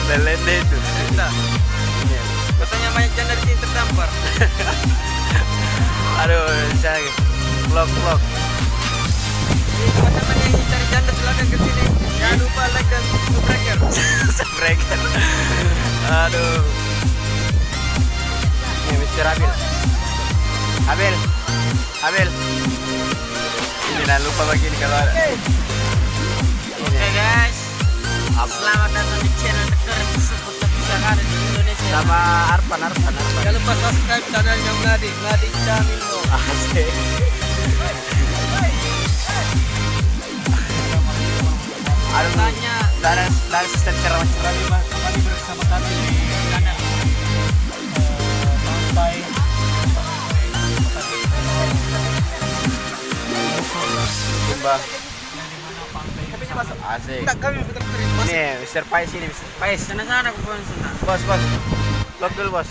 Lelende itu. Cerita. Katanya banyak janda di sini terdampar. Aduh, saya vlog. Jadi teman-teman yang ingin cari janda silakan ke sini. Jangan lupa like dan subscribe. Subscribe. Aduh. Ini Mr. Abel. Ini jangan lupa begini kalau ada. Oke guys. Selamat datang di channel terkeren seputar bisa di Indonesia. Sama Arpan. Jangan lupa subscribe channelnya Mladi Camilo. Asik. Aduh, Tanya dari sistem ceramah kembali bersama kami di kanal Pantai Sumba. masuk. Asik. Tak kami betul-betul masuk. Ini Mr. Pais ini, Mr. Pais. Sana aku pulang sana. Bos. Vlog dulu, Bos.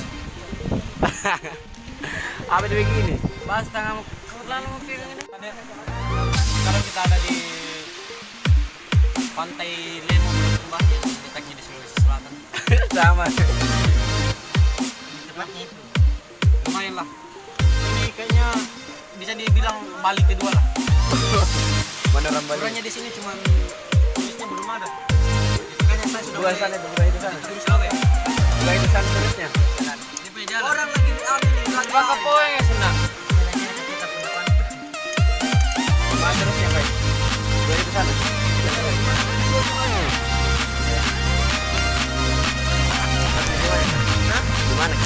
Apa dia begini? Bahas tangga kebetulan mau pilih ini. Sekarang kita ada di Pantai Lemo Sumba di kaki di Sulawesi Selatan. Sama. Tempatnya itu lumayan lah. Ini kayaknya bisa dibilang Bali kedua lah. Beneran Bali. Ukurannya di sini cuma tulisnya belum ada. Makanya saya sudah Dua sana itu, dua itu sana. tulis apa ya? Dua itu sana tulisnya. Dia punya jalan. Orang lagi lagi. Baka poeng ya senang. Mana terusnya, Pak? Dua itu sana. Gimana?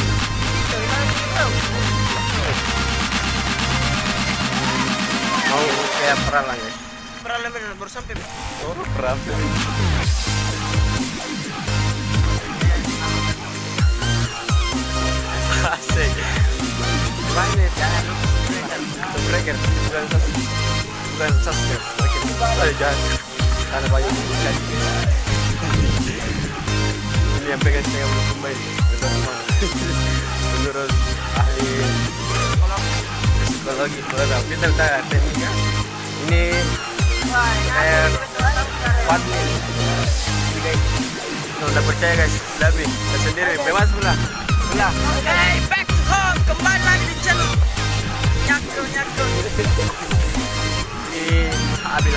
Mau kayak peralang ya? Pernah benar baru sampai. Oh, perang. Asik. Gimana nih? Jangan subscribe. Bukan subscribe. Jangan. Karena banyak ikan. Ini yang pegang saya belum kembali. Menurut ahli psikologi, kita udah tekniknya. Ini kayak Fatih. Ini guys. Udah percaya guys, lebih sendiri. Bebas pula. Hey, back to home. Kembali lagi di channel Nyakro. Ini Abil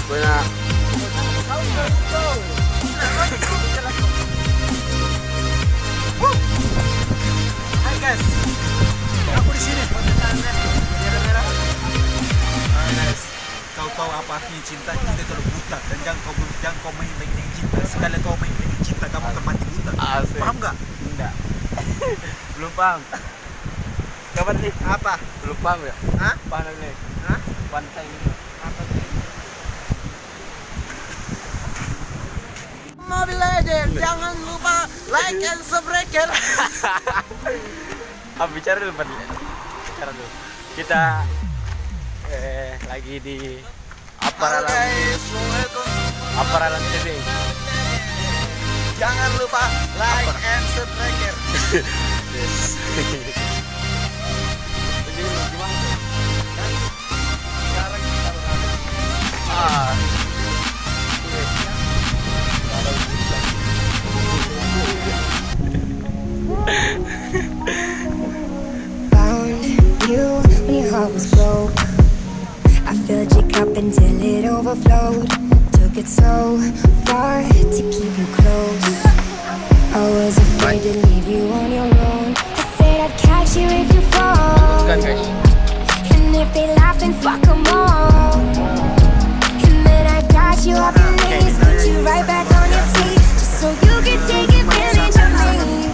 punya Hai guys. Aku di sini. Guys, kau tahu apa artinya cinta? Cinta itu adalah buta dan jangan kau main dengan cinta. Sekali kau main dengan cinta, kamu akan mati buta. Asik. Paham nggak? Enggak. Belum paham. Kapan sih? Apa? Belum paham ya? Hah? Paham nih. Hah? Pantai ini. Mobile Legend, jangan lupa like and subscribe. Bicara dulu, Pan. Bicara dulu. Kita lagi di Aparalan TV. Jangan lupa like and subscribe. Yes. Ini gimana? Sekarang kita berada Ah. Found you when your heart was broke. I filled your cup until it overflowed. Took it so far to keep you close. I was afraid to leave you on your own. I said I'd catch you if you fall. Bukan, guys. And if they laugh, then fuck 'em all. And then I got you off your knees, put you right back on your feet, just so you could take advantage of me.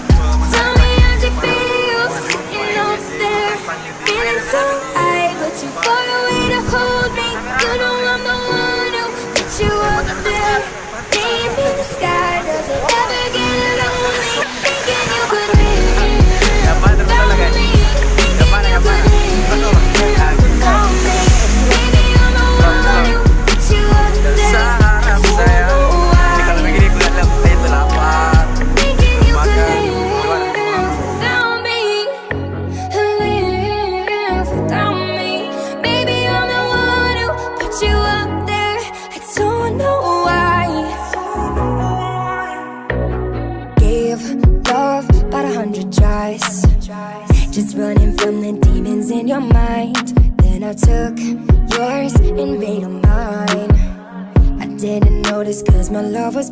Tell me how's it feel, sitting up there, feeling so high, but too far away to hold me. You know I'm the one who put you up there, name in the sky. Does it ever get lonely thinking I took yours and made them mine. I didn't notice cause my love was